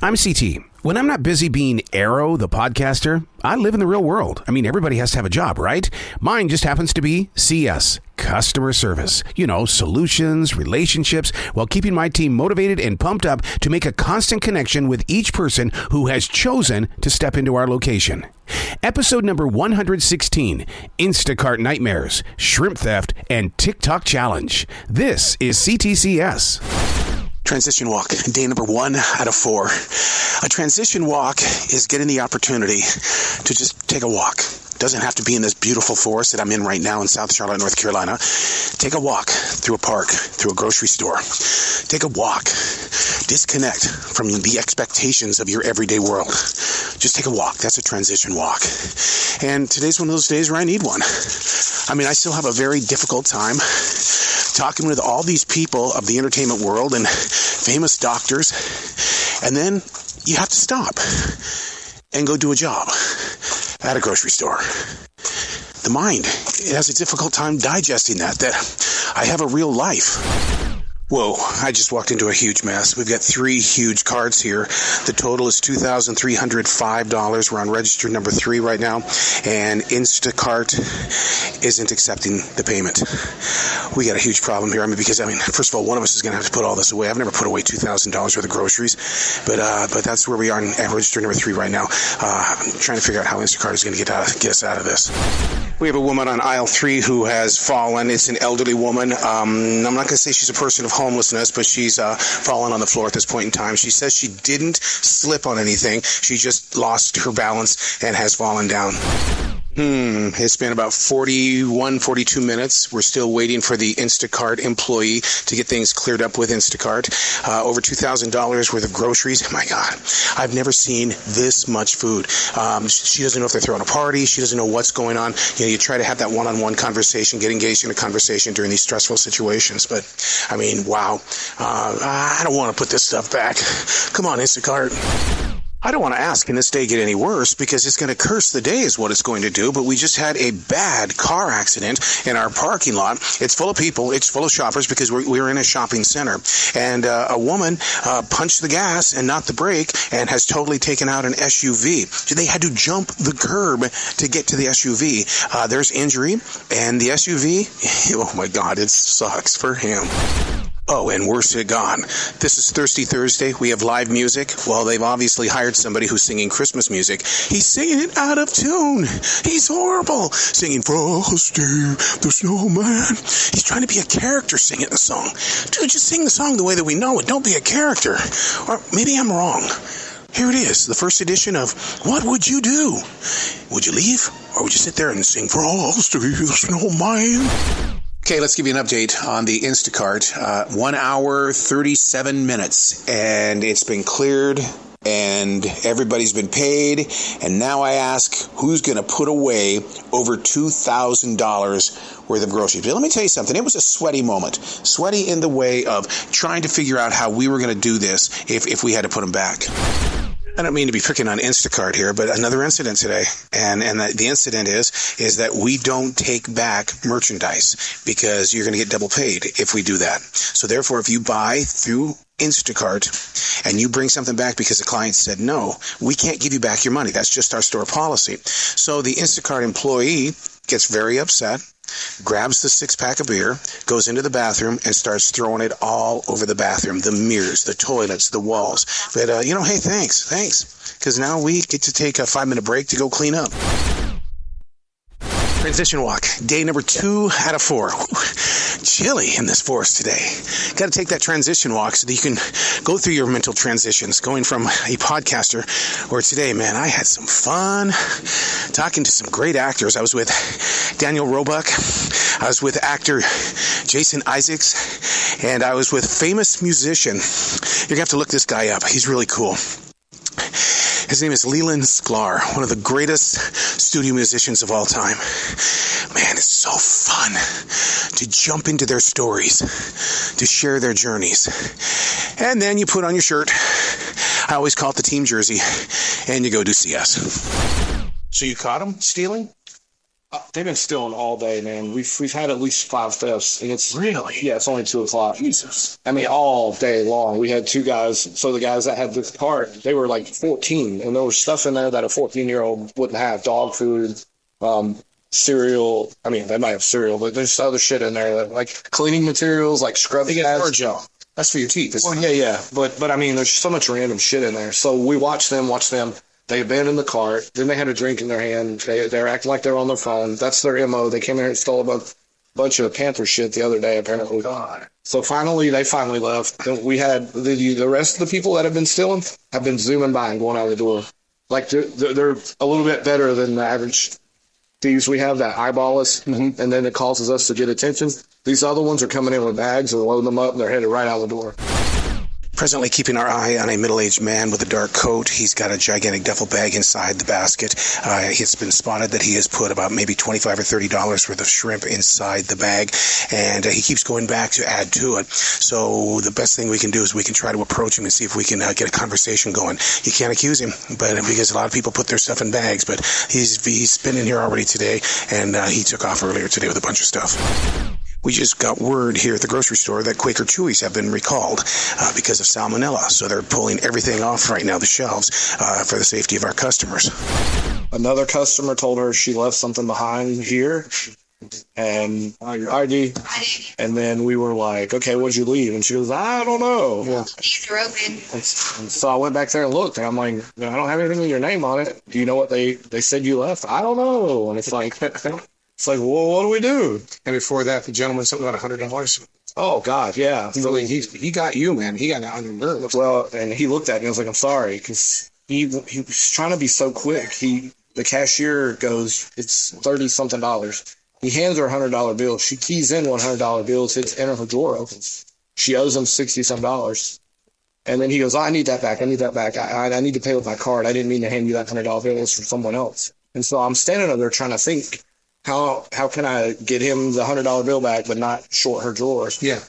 I'm CT. When I'm not busy being Arroe, the podcaster, I live in the real world. I mean, everybody has to have a job, right? Mine just happens to be CS, customer service. You know, solutions, relationships, while keeping my team motivated and pumped up to make a constant connection with each person who has chosen to step into our location. Episode number 116, Instacart Nightmares, Shrimp Theft, and TikTok Challenge. This is C.T.C.S. Transition walk, day number 1 out of 4. A transition walk is getting the opportunity to just take a walk. Doesn't have to be in this beautiful forest that I'm in right now in South Charlotte, North Carolina. Take a walk through a park, through a grocery store. Take a walk. Disconnect from the expectations of your everyday world. Just take a walk. That's a transition walk. And today's one of those days where I need one. I mean, I still have a very difficult time talking with all these people of the entertainment world and famous doctors. And then you have to stop and go do a job at a grocery store. The mind, it has a difficult time digesting that I have a real life. Whoa, I just walked into a huge mess. We've got 3 huge cards here. The total is $2,305. We're on register number 3 right now, and Instacart isn't accepting the payment. We got a huge problem here. Because first of all, one of us is going to have to put all this away. I've never put away $2,000 worth of groceries, but that's where we are at register number 3 right now. I'm trying to figure out how Instacart is going to get us out of this. We have a woman on aisle 3 who has fallen. It's an elderly woman. I'm not going to say she's a person of homelessness, but she's fallen on the floor at this point in time. She says she didn't slip on anything. She just lost her balance and has fallen down. It's been about 42 minutes. We're still waiting for the Instacart employee to get things cleared up with Instacart. Over $2,000 worth of groceries. My God, I've never seen this much food. She doesn't know if they're throwing a party. She doesn't know what's going on. You try to have that one-on-one conversation, get engaged in a conversation during these stressful situations. But, wow. I don't want to put this stuff back. Come on, Instacart. I don't want to ask, can this day get any worse? Because it's going to curse the day is what it's going to do. But we just had a bad car accident in our parking lot. It's full of people. It's full of shoppers because we're in a shopping center. And a woman punched the gas and not the brake and has totally taken out an SUV. So they had to jump the curb to get to the SUV. There's injury. And the SUV, oh my God, it sucks for him. Oh, and where's it gone? This is Thirsty Thursday. We have live music. Well, they've obviously hired somebody who's singing Christmas music. He's singing it out of tune. He's horrible. Singing Frosty the Snowman. He's trying to be a character singing the song. Dude, just sing the song the way that we know it. Don't be a character. Or maybe I'm wrong. Here it is, the first edition of What Would You Do? Would you leave? Or would you sit there and sing Frosty the Snowman? Okay, let's give you an update on the Instacart. 1 hour, 37 minutes, and it's been cleared, and everybody's been paid, and now I ask, who's going to put away over $2,000 worth of groceries? But let me tell you something. It was a sweaty moment. Sweaty in the way of trying to figure out how we were going to do this if we had to put them back. I don't mean to be picking on Instacart here, but another incident today, and the incident is that we don't take back merchandise because you're going to get double paid if we do that. So therefore, if you buy through Instacart and you bring something back because the client said no, we can't give you back your money. That's just our store policy. So the Instacart employee gets very upset, grabs the 6-pack of beer, goes into the bathroom, and starts throwing it all over the bathroom, the mirrors, the toilets, the walls. But, hey, thanks. Because now we get to take a 5-minute break to go clean up. Transition walk, day number 2 out of 4. Chilly in this forest today. Got to take that transition walk so that you can go through your mental transitions, going from a podcaster, where today, man, I had some fun talking to some great actors. I was with Daniel Roebuck, I was with actor Jason Isaacs, and I was with famous musician. You're going to have to look this guy up. He's really cool. His name is Leland Sklar, one of the greatest studio musicians of all time. Man, it's so fun to jump into their stories, to share their journeys. And then you put on your shirt, I always call it the team jersey, and you go do CS. So you caught him stealing? They've been stealing all day, man. We've had at least 5 thefts, and it's Really? yeah, it's only 2:00. Jesus. I mean, all day long. We had 2 guys. So the guys that had this cart, they were like 14, and there was stuff in there that a 14-year-old wouldn't have. Dog food, cereal. I mean, they might have cereal, but there's other shit in there, like cleaning materials, like scrub pads. Gel. That's for your teeth. Well, yeah. But I mean, there's so much random shit in there. So we watch them. They abandoned the cart. Then they had a drink in their hand. They're acting like they're on their phone. That's their MO. They came here and stole a bunch of Panther shit the other day, apparently. Oh, God. So they finally left. We had the rest of the people that have been stealing have been zooming by and going out the door. Like they're a little bit better than the average thieves we have that eyeball us, and then it causes us to get attention. These other ones are coming in with bags and loading them up, and they're headed right out the door. Presently keeping our eye on a middle-aged man with a dark coat. He's got a gigantic duffel bag inside the basket. It's been spotted that he has put about maybe $25 or $30 worth of shrimp inside the bag, and he keeps going back to add to it. So the best thing we can do is we can try to approach him and see if we can get a conversation going. You can't accuse him, but because a lot of people put their stuff in bags, but he's been in here already today, and he took off earlier today with a bunch of stuff. We just got word here at the grocery store that Quaker Chewies have been recalled because of salmonella. So they're pulling everything off right now, the shelves, for the safety of our customers. Another customer told her she left something behind here, and ID. And then we were like, okay, what'd you leave? And she goes, I don't know. Yeah. These are open. And so I went back there and looked, and I'm like, I don't have anything with your name on it. Do you know what they said you left? I don't know. And it's like... It's like, well, what do we do? And before that, the gentleman something about $100. Oh, God, yeah. Really, he got you, man. He got on your nerves. Well, and he looked at me and was like, I'm sorry, because he was trying to be so quick. The cashier goes, it's $30-something. He hands her a $100 bill. She keys in $100 bills. It's in her drawer opens. She owes him $60-some. And then he goes, I need that back. I need to pay with my card. I didn't mean to hand you that $100 bill. It's from someone else. And so I'm standing over there trying to think, how can I get him the $100 bill back but not short her drawers? Yeah.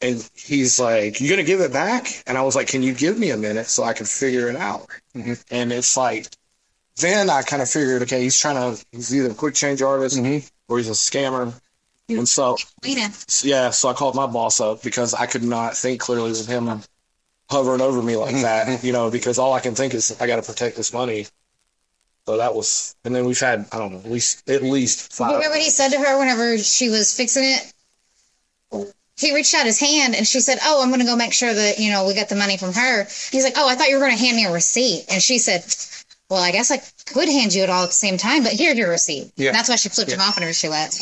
And he's like, you going to give it back? And I was like, can you give me a minute so I can figure it out? Mm-hmm. And it's like, then I kind of figured, okay, he's either a quick change artist or he's a scammer. And so, so I called my boss up because I could not think clearly with him hovering over me like that, because all I can think is I got to protect this money. So that was, and then we've had, I don't know, at least 5. You remember what he said to her whenever she was fixing it? He reached out his hand and she said, oh, I'm going to go make sure that, we got the money from her. He's like, oh, I thought you were going to hand me a receipt. And she said, well, I guess I could hand you it all at the same time, but here's your receipt. Yeah. And that's why she flipped him off whenever she left.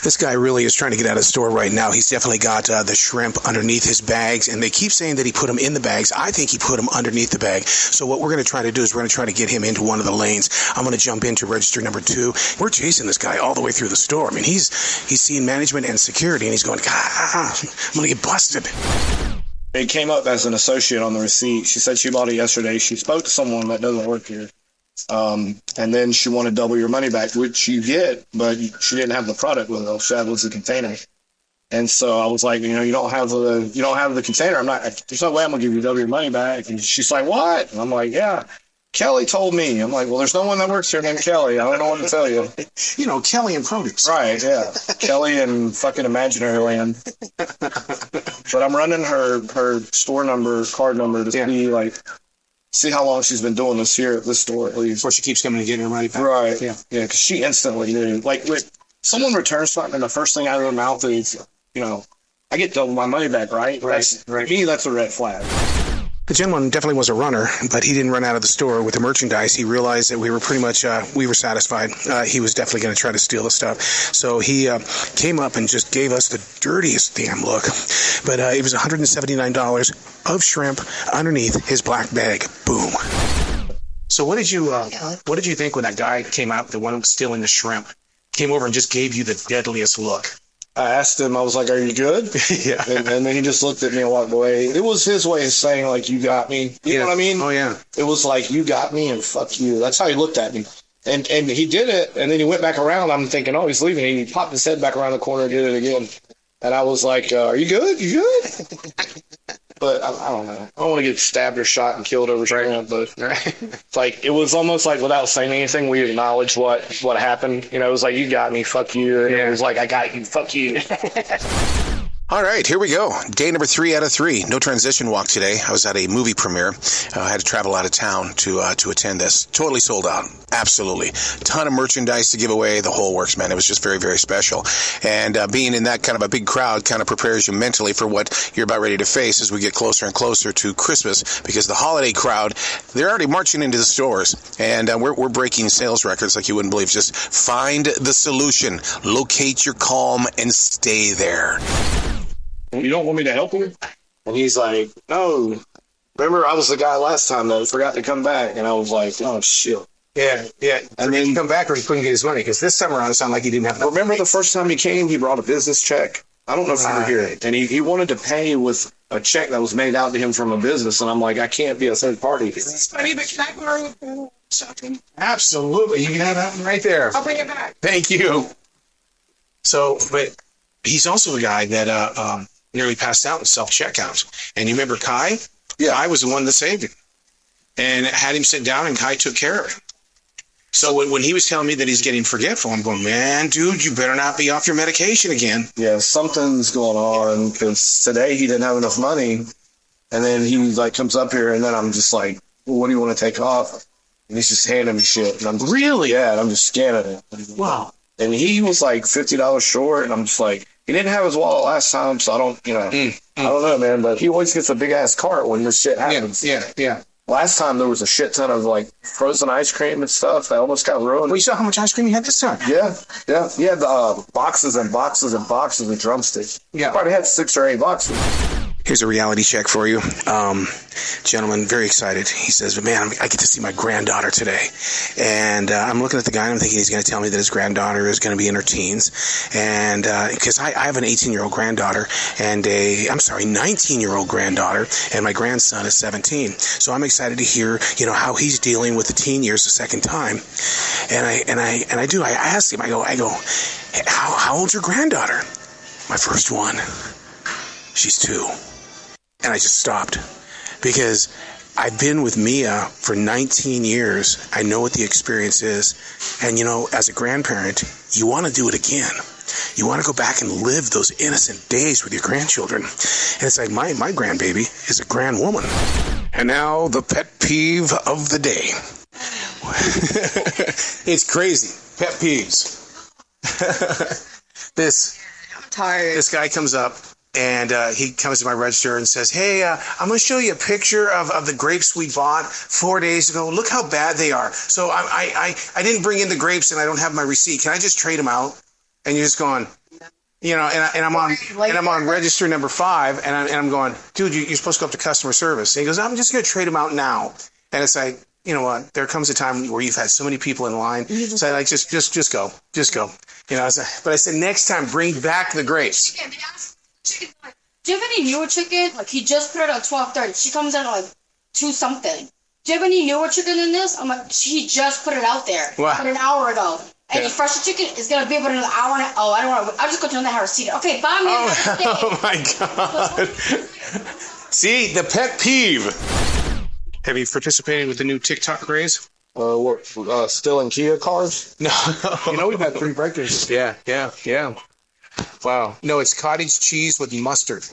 This guy really is trying to get out of the store right now. He's definitely got the shrimp underneath his bags, and they keep saying that he put them in the bags. I think he put them underneath the bag. So what we're going to try to do is we're going to try to get him into one of the lanes. I'm going to jump into register number 2. We're chasing this guy all the way through the store. I mean, he's seeing management and security, and he's going, I'm going to get busted. It came up as an associate on the receipt. She said she bought it yesterday. She spoke to someone that doesn't work here. And then she wanted double your money back, which you get, but she didn't have the product with her. She had was the container. And so I was like, you don't have the container. There's no way I'm gonna give you double your money back. And she's like, what? And I'm like, yeah. Kelly told me. I'm like, well, there's no one that works here named Kelly. I don't know what to tell you. Kelly and produce. Right, yeah. Kelly and fucking imaginary land. But I'm running her store number, card number to see how long she's been doing this here at this store at least. Before she keeps coming and getting her money back. Right, yeah, because she instantly knew. Like, when someone returns something and the first thing out of their mouth is, I get double my money back, right? Right. Me, that's a red flag. The gentleman definitely was a runner, but he didn't run out of the store with the merchandise. He realized that we were pretty much, we were satisfied. He was definitely going to try to steal the stuff. So he came up and just gave us the dirtiest damn look. But it was $179 of shrimp underneath his black bag. Boom. So what did you think when that guy came out, the one stealing the shrimp, came over and just gave you the deadliest look? I asked him, I was like, are you good? Yeah. And then he just looked at me and walked away. It was his way of saying, like, you got me. You know what I mean? Oh, yeah. It was like, you got me and fuck you. That's how he looked at me. And he did it, and then he went back around. I'm thinking, oh, he's leaving. He popped his head back around the corner and did it again. And I was like, are you good? You good? But I don't know. I don't want to get stabbed or shot and killed over shrimp, but it's like, it was almost like without saying anything, we acknowledged what happened. You know, it was like, you got me, fuck you. And it was like, I got you, fuck you. All right, here we go. Day number 3 out of 3. No transition walk today. I was at a movie premiere. I had to travel out of town to attend this. Totally sold out. Absolutely. Ton of merchandise to give away. The whole works, man. It was just very, very special. And being in that kind of a big crowd kind of prepares you mentally for what you're about ready to face as we get closer and closer to Christmas, because the holiday crowd, they're already marching into the stores. And we're breaking sales records like you wouldn't believe. Just find the solution. Locate your calm and stay there. You don't want me to help him? And he's like, no. Remember, I was the guy last time that forgot to come back. And I was like, oh, shit. Yeah. And then he come back or he couldn't get his money, because this time around it sounded like he didn't have enough. Remember the first time he came, he brought a business check? I don't know if you were here. And he wanted to pay with a check that was made out to him from a business. And I'm like, I can't be a third party. It's funny, but can I borrow something? Absolutely. You can have that one right there. I'll bring it back. Thank you. So, but he's also a guy that nearly passed out in self-checkout. And you remember Kai? Yeah. Kai was the one that saved him and had him sit down, and Kai took care of him. So when he was telling me that he's getting forgetful, I'm going, man, dude, you better not be off your medication again. Yeah, something's going on, because today he didn't have enough money. And then he like comes up here, and then I'm just like, well, what do you want to take off? And he's just handing me shit. And I'm just, Really? Yeah, and I'm just scanning it. Wow. And he was like $50 short, and I'm just like, he didn't have his wallet last time, so I don't know, man. But he always gets a big ass cart when this shit happens. Yeah. Last time there was a shit ton of like frozen ice cream and stuff that almost got ruined. Well, you saw how much ice cream you had this time? Yeah. He had boxes and boxes and boxes of drumsticks. Yeah. Probably had 6 or 8 boxes. Here's a reality check for you. Gentleman, very excited. He says, man, I get to see my granddaughter today. And I'm looking at the guy, and I'm thinking he's going to tell me that his granddaughter is going to be in her teens. And because I have an 18-year-old granddaughter and 19-year-old granddaughter, and my grandson is 17. So I'm excited to hear, how he's dealing with the teen years the second time. I asked him, I go, hey, how old's your granddaughter? My first one. She's 2. And I just stopped, because I've been with Mia for 19 years. I know what the experience is. And, as a grandparent, you want to do it again. You want to go back and live those innocent days with your grandchildren. And it's like my grandbaby is a grand woman. And now the pet peeve of the day. It's crazy. Pet peeves. I'm tired. This guy comes up, and he comes to my register and says, hey, I'm going to show you a picture of the grapes we bought 4 days ago. Look how bad they are. So I didn't bring in the grapes, and I don't have my receipt. Can I just trade them out? And you're just going, and I'm on register number 5, and I'm going, dude, you're supposed to go up to customer service. And he goes, I'm just going to trade them out now. And it's like, you know what? There comes a time where you've had so many people in line. So I like, just go. But I said, next time, bring back the grapes. Chicken. Do you have any newer chicken? Like, he just put it at 12:30. She comes in at like 2 something. Do you have any newer chicken in this? I'm like, he just put it out there. Wow. But an hour ago. Any fresher chicken is gonna be about an hour and I don't want to. I'll just go to another receipt. Okay, bye, man. Oh my God. See, the pet peeve. Have you participated with the new TikTok craze? Still in Kia cars? No. We've had 3 breakers. Yeah. Wow. No, it's cottage cheese with mustard.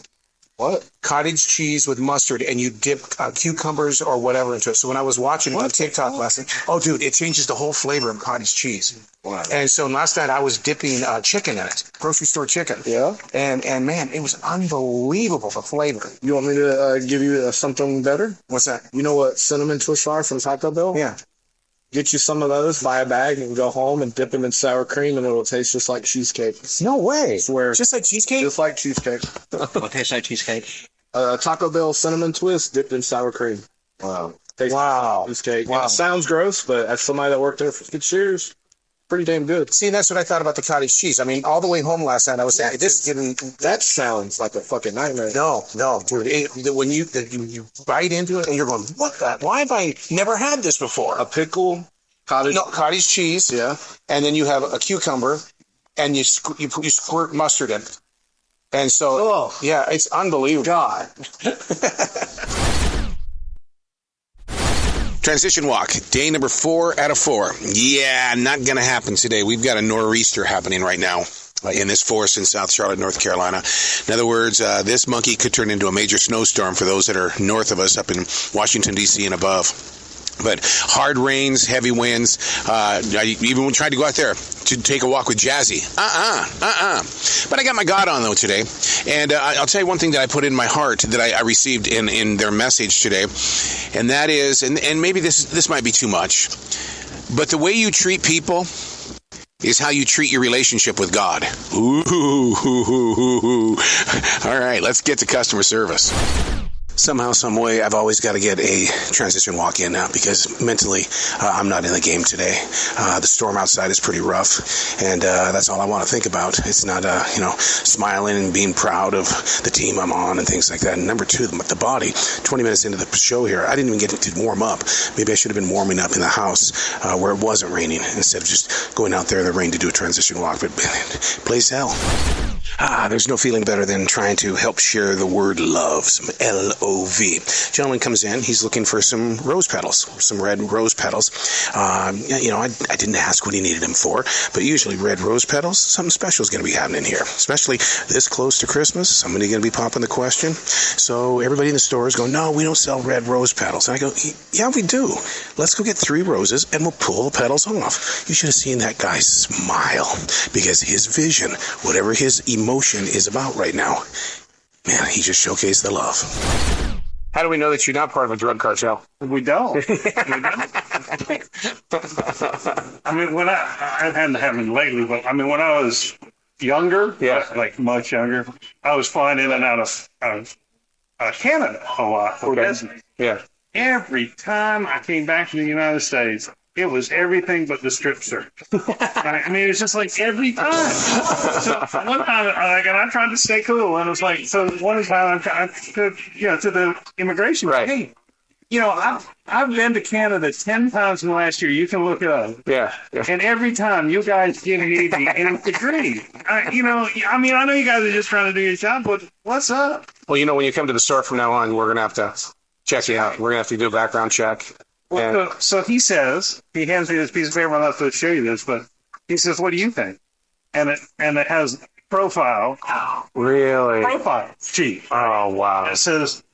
What? Cottage cheese with mustard, and you dip cucumbers or whatever into it. So when I was watching the TikTok lesson, dude, it changes the whole flavor of cottage cheese. Wow. And so last night I was dipping chicken in it, grocery store chicken. Yeah. And man, it was unbelievable, the flavor. You want me to give you something better? What's that? You know what cinnamon twist are from Taco Bell? Yeah. Get you some of those, buy a bag, and go home and dip them in sour cream, and it'll taste just like cheesecake. No way. I swear. Just like cheesecake? Just like cheesecake. What tastes like cheesecake? Taco Bell cinnamon twist dipped in sour cream. Wow. Tastes Wow. like cheesecake. Wow. It sounds gross, but as somebody that worked there for 6 years, pretty damn good. See, that's what I thought about the cottage cheese. I mean, all the way home last night, I was saying, this is getting... That sounds like a fucking nightmare. No, dude. When you bite into it, and you're going, what the... Why have I never had this before? A pickle... Cottage cheese. Yeah. And then you have a cucumber, and you squirt mustard in it. And so, yeah, it's unbelievable. God. Transition walk, day number 4 out of 4. Yeah, not going to happen today. We've got a nor'easter happening right now in this forest in South Charlotte, North Carolina. In other words, this monkey could turn into a major snowstorm for those that are north of us up in Washington, D.C. and above. But hard rains, heavy winds. I even tried to go out there to take a walk with Jazzy. But I got my God on, though, today. And I'll tell you one thing that I put in my heart that I received in their message today. And that is, and maybe this might be too much, but the way you treat people is how you treat your relationship with God. Ooh. All right, let's get to customer service. Somehow, some way, I've always got to get a transition walk in now because mentally, I'm not in the game today. The storm outside is pretty rough, and that's all I want to think about. It's not, smiling and being proud of the team I'm on and things like that. And number 2, the body. 20 minutes into the show here, I didn't even get to warm up. Maybe I should have been warming up in the house where it wasn't raining instead of just going out there in the rain to do a transition walk. But plays hell. There's no feeling better than trying to help share the word love, some L-O-V. Gentleman comes in, he's looking for some rose petals, some red rose petals. I didn't ask what he needed them for, but usually red rose petals, something special is going to be happening here, especially this close to Christmas. Somebody going to be popping the question. So everybody in the store is going, no, we don't sell red rose petals. And I go, yeah, we do. Let's go get 3 roses and we'll pull the petals off. You should have seen that guy smile because his vision, whatever his emotion is about right now, man, he just showcased the love. How do we know that you're not part of a drug cartel? We don't. I mean, when I hadn't happened lately, but I mean, when I was younger, like much younger, I was flying in and out of Canada a lot for business. Yeah. Every time I came back to the United States, it was everything but the strip search. I mean, it was just like every time. So one time, and I tried to stay cool, and it was like, so one time I to the immigration, right? Hey, I've been to Canada 10 times in the last year. You can look it up. Yeah. And every time you guys give me the nth degree. I know you guys are just trying to do your job, but what's up? Well, when you come to the store from now on, we're gonna have to check you out. We're gonna have to do a background check. Well, so he says, he hands me this piece of paper. I'm not supposed to show you this, but he says, "What do you think?" And it has profile. Really? Profile sheet. Oh wow! It says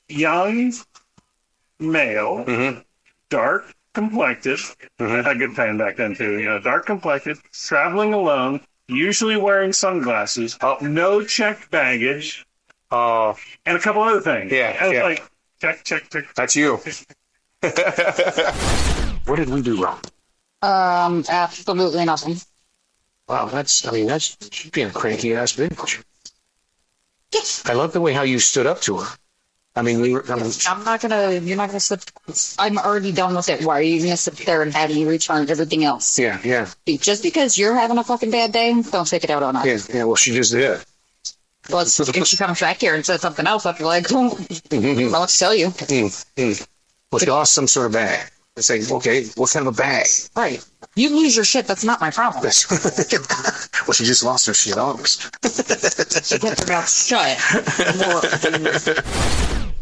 young male, dark complected. I had a good fan back then too. Dark complected, traveling alone, usually wearing sunglasses. No checked baggage. And a couple other things. Yeah. And it's like check. That's you. What did we do wrong? Absolutely nothing. Wow, that's being a cranky ass bitch. I love the way how you stood up to her. I mean, you're not gonna sit. I'm already done with it. Why are you gonna sit there and have me return everything else? Yeah. Just because you're having a fucking bad day, don't take it out on us. Yeah, well, she just did. Well, if she comes back here and says something else, I'll be like, I want to tell you. Well, she lost some sort of bag. It's like, okay, what kind of a bag? Right. You lose your shit, that's not my problem. Well, she just lost her shit. She kept her mouth shut.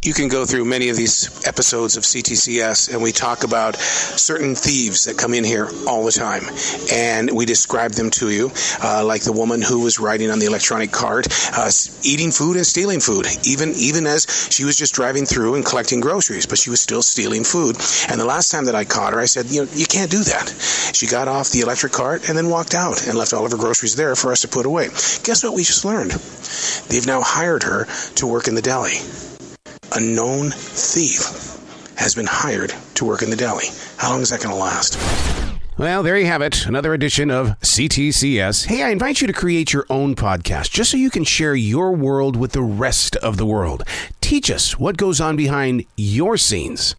You can go through many of these episodes of C.T.C.S. and we talk about certain thieves that come in here all the time. And we describe them to you, like the woman who was riding on the electronic cart, eating food and stealing food, even as she was just driving through and collecting groceries, but she was still stealing food. And the last time that I caught her, I said, you can't do that. She got off the electric cart and then walked out and left all of her groceries there for us to put away. Guess what we just learned? They've now hired her to work in the deli. A known thief has been hired to work in the deli. How long is that going to last? Well, there you have it. Another edition of C.T.C.S. Hey, I invite you to create your own podcast just so you can share your world with the rest of the world. Teach us what goes on behind your scenes.